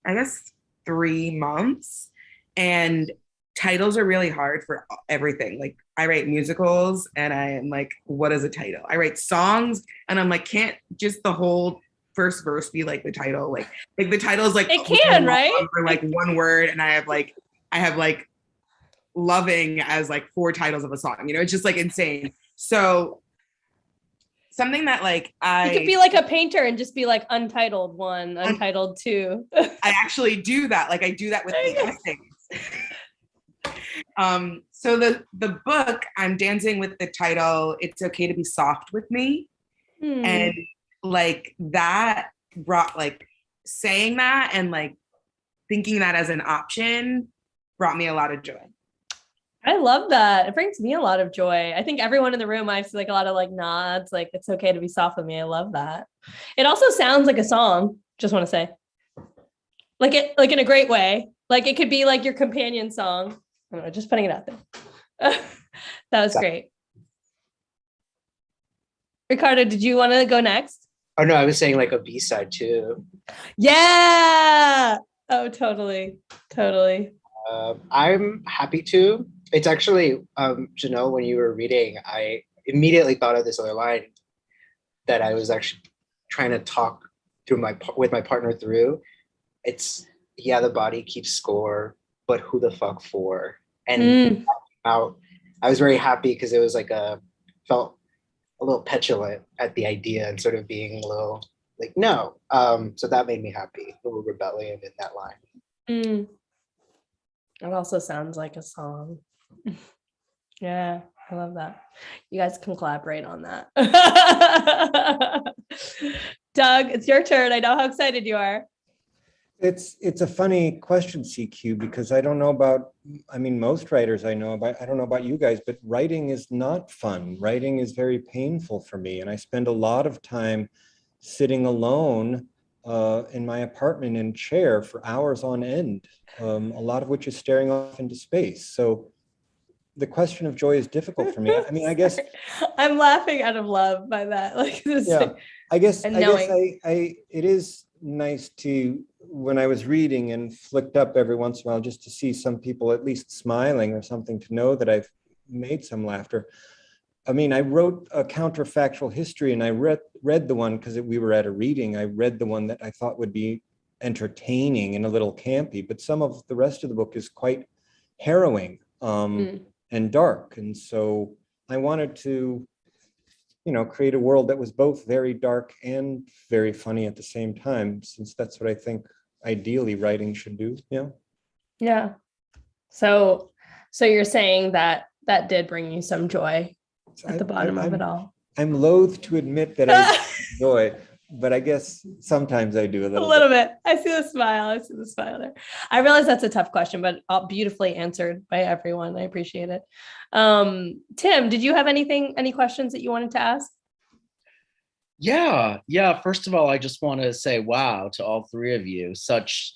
I guess, 3 months, and titles are really hard for everything. I write musicals and I am what is a title? I write songs and I'm can't just the whole first verse be the title? The title is it can, right? For one word, and I have loving as 4 titles of a song. It's just insane. So something that you could be a painter and just be Untitled 1, Untitled 2. I actually do that. I do that with the essays. So the book, I'm dancing with the title, It's Okay to Be Soft with Me. And that brought saying that and thinking that as an option brought me a lot of joy. I love that. It brings me a lot of joy. I think everyone in the room, I see like a lot of like nods, like it's okay to be soft with me. I love that. It also sounds like a song. Just want to say, like it, like in a great way. Like it could be like your companion song. I don't know, just putting it out there. That was great. Ricardo, did you want to go next? Oh no, I was saying like a B-side too. Yeah. Oh, totally. Totally. I'm happy to. It's actually, Janelle, when you were reading, I immediately thought of this other line that I was actually trying to talk through with my partner through. It's, yeah, the body keeps score, but who the fuck for? And I was very happy because it was like felt a little petulant at the idea and sort of being a little like, no. So that made me happy, a little rebellion in that line. It also sounds like a song. Yeah, I love that. You guys can collaborate on that. Doug, it's your turn. I know how excited you are. It's a funny question, CQ, because I don't know about, I mean, most writers I know about, I don't know about you guys, but writing is not fun. Writing is very painful for me. And I spend a lot of time sitting alone in my apartment in a chair for hours on end, a lot of which is staring off into space. So the question of joy is difficult for me. I mean, I guess I'm laughing out of love by that. Like this. Yeah, I guess knowing. it is nice to, when I was reading and flicked up every once in a while just to see some people at least smiling or something, to know that I've made some laughter. I mean, I wrote a counterfactual history, and I read the one because we were at a reading. I read the one that I thought would be entertaining and a little campy, but some of the rest of the book is quite harrowing and dark. And so I wanted to, create a world that was both very dark and very funny at the same time, since that's what I think ideally writing should do. Yeah. Yeah. So you're saying that did bring you some joy at the bottom of it all. I'm loath to admit that I enjoy, but I guess sometimes I do a little bit. I see the smile there. I realize that's a tough question, but beautifully answered by everyone. I appreciate it. Tim, did you have any questions that you wanted to ask? Yeah. First of all, I just want to say wow to all three of you. Such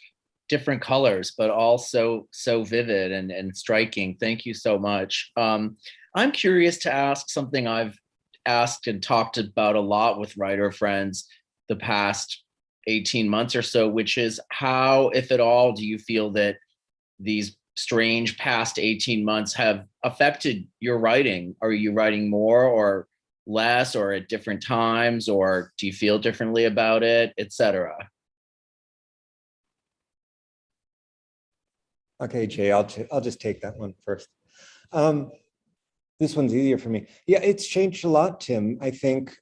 different colors, but also so vivid and striking. Thank you so much. I'm curious to ask something I've asked and talked about a lot with writer friends the past 18 months or so, which is how, if at all, do you feel that these strange past 18 months have affected your writing? Are you writing more or less, or at different times, or do you feel differently about it, etc.? Okay, Jay, I'll just take that one first. This one's easier for me. Yeah, it's changed a lot, Tim. I think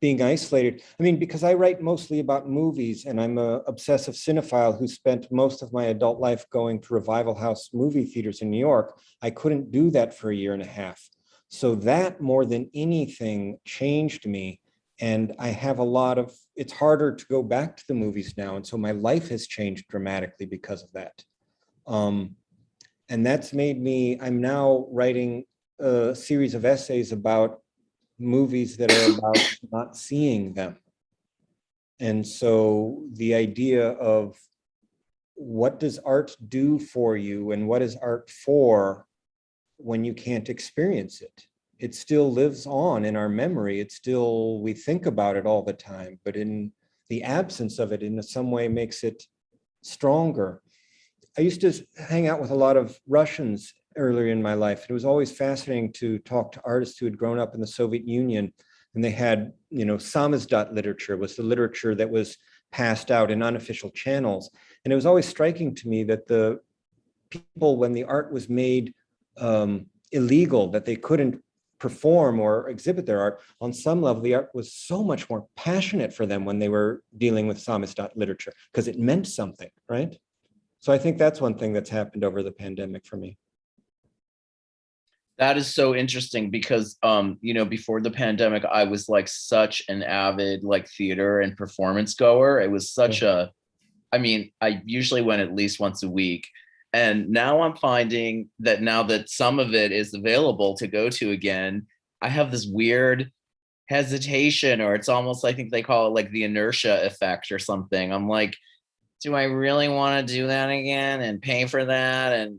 being isolated. I mean, because I write mostly about movies, and I'm an obsessive cinephile who spent most of my adult life going to Revival House movie theaters in New York. I couldn't do that for a year and a half. So that more than anything changed me. And I have it's harder to go back to the movies now. And so my life has changed dramatically because of that. And that's made me, I'm now writing a series of essays about movies that are about not seeing them. And so the idea of what does art do for you, and what is art for when you can't experience it? It still lives on in our memory. We think about it all the time, but in the absence of it, in some way makes it stronger. I used to hang out with a lot of Russians earlier in my life. It was always fascinating to talk to artists who had grown up in the Soviet Union, and they had, samizdat literature was the literature that was passed out in unofficial channels. And it was always striking to me that the people, when the art was made illegal, that they couldn't perform or exhibit their art, on some level, the art was so much more passionate for them when they were dealing with samizdat literature, because it meant something, right? So I think that's one thing that's happened over the pandemic for me. That is so interesting because, before the pandemic, I was like such an avid theater and performance goer. It was such a I mean, I usually went at least once a week. And now I'm finding that now that some of it is available to go to again, I have this weird hesitation, or it's almost, I think they call it like the inertia effect or something. I'm like, do I really want to do that again and pay for that? And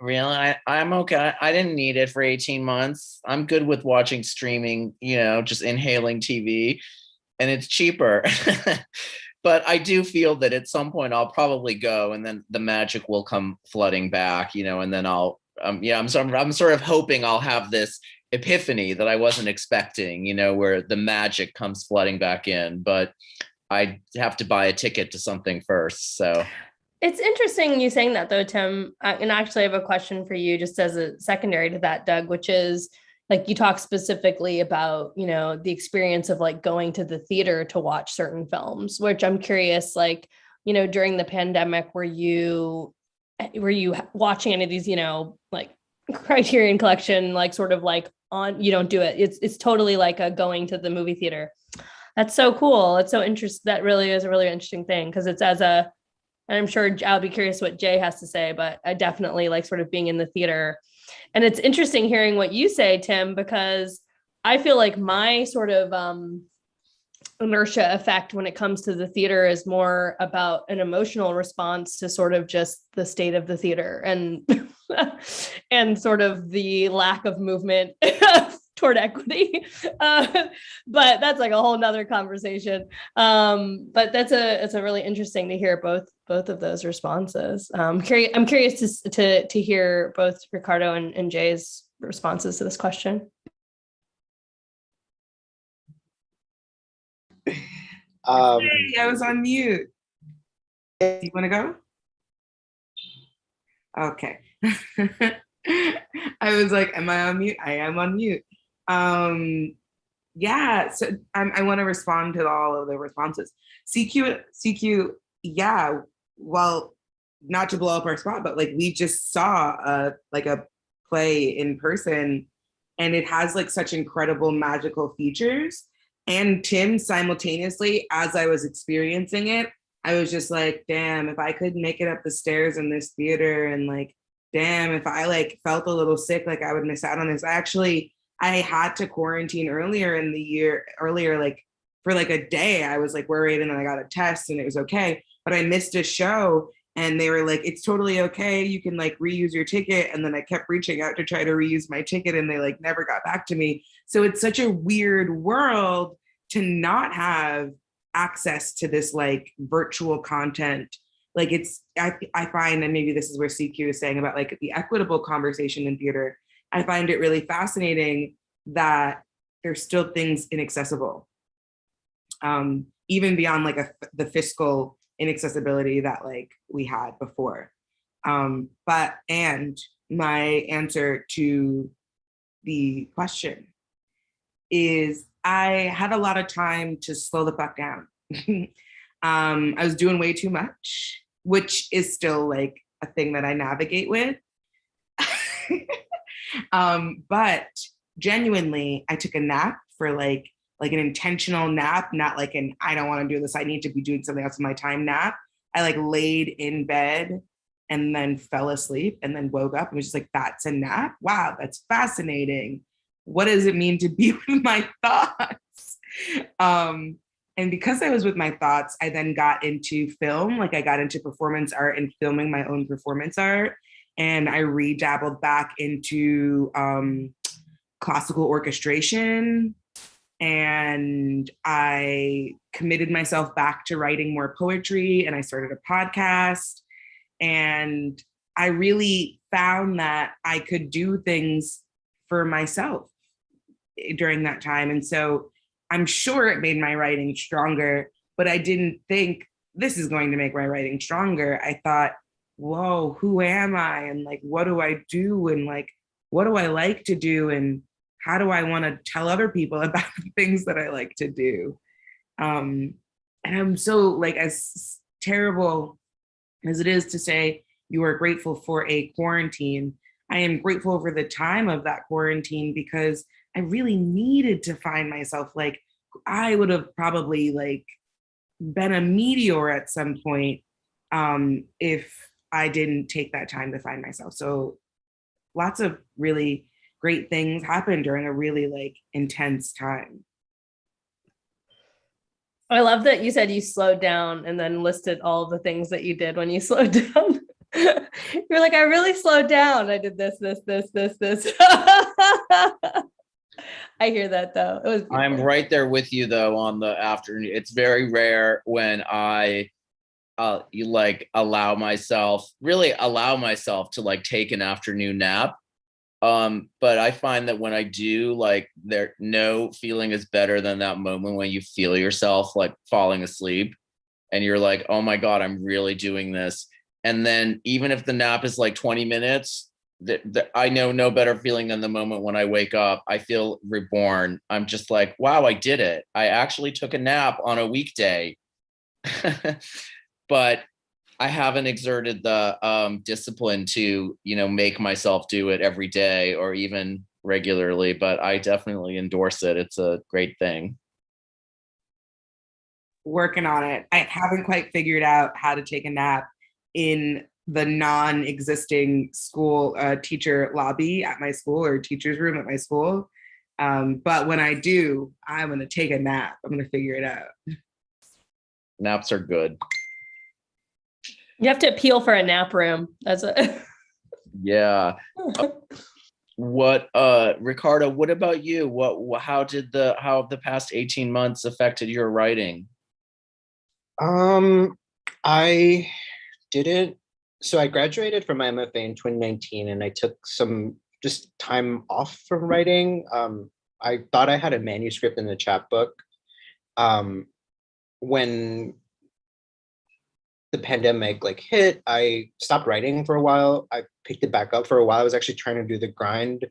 really, I'm okay. I didn't need it for 18 months. I'm good with watching streaming, just inhaling TV, and it's cheaper. But I do feel that at some point I'll probably go, and then the magic will come flooding back, and then I'll, I'm sort of hoping I'll have this epiphany that I wasn't expecting, where the magic comes flooding back in. But I have to buy a ticket to something first. So it's interesting you saying that, though, Tim. And actually, I have a question for you, just as a secondary to that, Doug, which is, like, you talk specifically about, the experience of like going to the theater to watch certain films, which I'm curious, like, during the pandemic, were you watching any of these, like Criterion Collection, like sort of like on, you don't do it. It's totally like a going to the movie theater. That's so cool. It's so interesting. That really is a really interesting thing, because it's and I'm sure I'll be curious what Jay has to say, but I definitely like sort of being in the theater. And it's interesting hearing what you say, Tim, because I feel like my sort of inertia effect when it comes to the theater is more about an emotional response to sort of just the state of the theater and and sort of the lack of movement toward equity. But that's like a whole nother conversation. But it's a really interesting to hear both of those responses. I'm curious to hear both Ricardo and Jay's responses to this question. Hey, I was on mute. Do you want to go? Okay. I was like, am I on mute? I am on mute. Yeah, so I want to respond to all of the responses. CQ, yeah, well, not to blow up our spot, but like we just saw a play in person, and it has like such incredible magical features. And Tim, simultaneously, as I was experiencing it, I was just like, damn, if I could make it up the stairs in this theater, and like, damn, if I like felt a little sick, like I would miss out on this. I had to quarantine earlier in the year, like for like a day. I was like worried, and then I got a test and it was okay. But I missed a show, and they were like, it's totally okay. You can like reuse your ticket. And then I kept reaching out to try to reuse my ticket, and they like never got back to me. So it's such a weird world to not have access to this like virtual content. Like I find, and maybe this is where CQ is saying about like the equitable conversation in theater, I find it really fascinating that there's still things inaccessible, even beyond like the fiscal inaccessibility that like we had before. And my answer to the question is I had a lot of time to slow the fuck down. I was doing way too much, which is still like a thing that I navigate with. But genuinely, I took a nap for like an intentional nap, not like an I don't want to do this, I need to be doing something else with my time nap. I like laid in bed and then fell asleep and then woke up and was just like, that's a nap? Wow, that's fascinating. What does it mean to be with my thoughts? And because I was with my thoughts, I then got into film. Like I got into performance art and filming my own performance art. And I redabbled back into classical orchestration. And I committed myself back to writing more poetry, and I started a podcast. And I really found that I could do things for myself during that time. And so I'm sure it made my writing stronger, but I didn't think this is going to make my writing stronger. I thought, whoa, who am I? And like, what do I do? And like, what do I like to do? And how do I want to tell other people about the things that I like to do? And I'm so like, as terrible as it is to say you are grateful for a quarantine, I am grateful for the time of that quarantine, because I really needed to find myself. Like I would have probably like been a meteor at some point if I didn't take that time to find myself. So lots of really great things happened during a really like intense time. I love that you said you slowed down and then listed all of the things that you did when you slowed down. You're like, I really slowed down. I did this. I hear that though. It was beautiful. I'm right there with you though on the afternoon. It's very rare when I you like allow myself to like take an afternoon nap. But I find that when I do, like no feeling is better than that moment when you feel yourself like falling asleep and you're like, oh my God, I'm really doing this. And then even if the nap is like 20 minutes, I know no better feeling than the moment when I wake up. I feel reborn. I'm just like, wow, I did it. I actually took a nap on a weekday. But I haven't exerted the discipline to, make myself do it every day or even regularly, but I definitely endorse it. It's a great thing. Working on it. I haven't quite figured out how to take a nap in the non-existing school teacher lobby at my school or teacher's room at my school. But when I do, I'm going to take a nap. I'm going to figure it out. Naps are good. You have to appeal for a nap room. Yeah. Ricardo, what about you? How have the past 18 months affected your writing? I didn't. So I graduated from my MFA in 2019 and I took some just time off from writing. I thought I had a manuscript in the chapbook. When the pandemic like hit, I stopped writing for a while. I picked it back up for a while. I was actually trying to do the grind,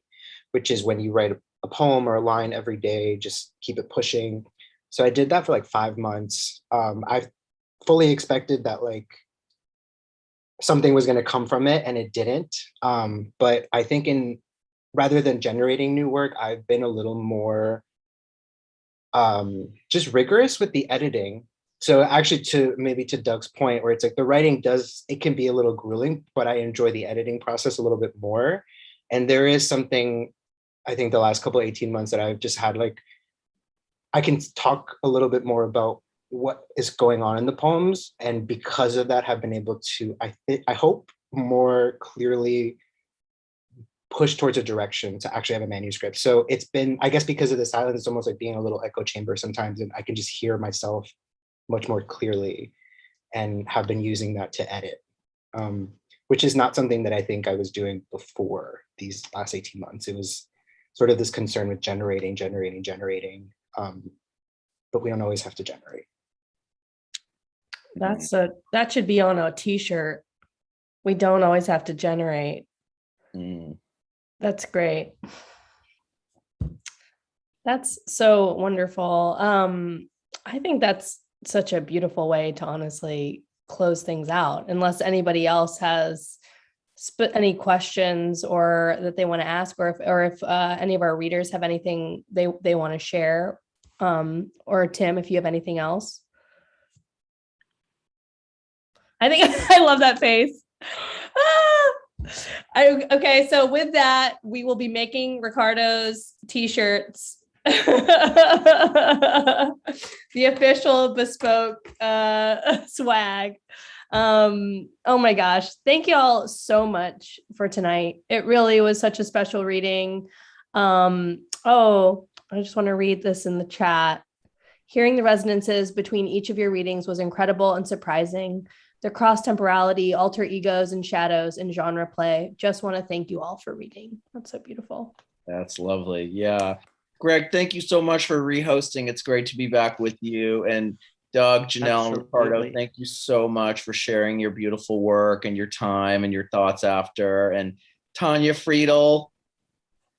which is when you write a poem or a line every day, just keep it pushing. So I did that for like 5 months. I fully expected that like something was going to come from it and it didn't. But I think rather than generating new work, I've been a little more just rigorous with the editing. So actually to Doug's point where it's like the writing it can be a little grueling, but I enjoy the editing process a little bit more. And there is something, I think the last couple of 18 months that I've just had like, I can talk a little bit more about what is going on in the poems. And because of that have been able to, I hope more clearly push towards a direction to actually have a manuscript. So it's been, I guess because of the silence, it's almost like being a little echo chamber sometimes. And I can just hear myself much more clearly and have been using that to edit, which is not something that I think I was doing before these last 18 months. It was sort of this concern with generating, but we don't always have to generate. That should be on a t-shirt. We don't always have to generate. That's great. That's so wonderful. I think that's such a beautiful way to honestly close things out, unless anybody else has any questions or that they want to ask, or if any of our readers have anything they want to share, or Tim, if you have anything else. I think I love that face. Okay, so with that, we will be making Ricardo's t-shirts. The official Bespoke swag. Oh my gosh, thank you all so much for tonight. It really was such a special reading. I just want to read this in the chat. Hearing the resonances between each of your readings was incredible and surprising. The cross-temporality, alter egos and shadows and genre play. Just want to thank you all for reading. That's so beautiful. That's lovely. Yeah. Greg, thank you so much for re-hosting. It's great to be back with you. And Doug, Janelle, and Ricardo, thank you so much for sharing your beautiful work and your time and your thoughts after. And Tanya Friedel,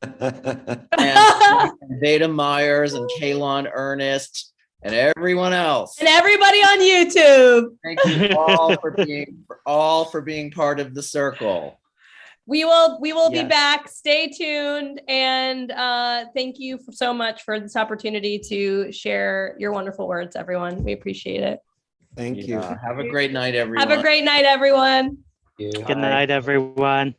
and Veda Myers, and Kaylon Ernest, and everyone else. And everybody on YouTube. Thank you all for being part of the circle. We will be back. Stay tuned. And thank you so much for this opportunity to share your wonderful words, everyone. We appreciate it. Thank you. Have a great night, everyone. Have a great night, everyone. You. Good night, everyone.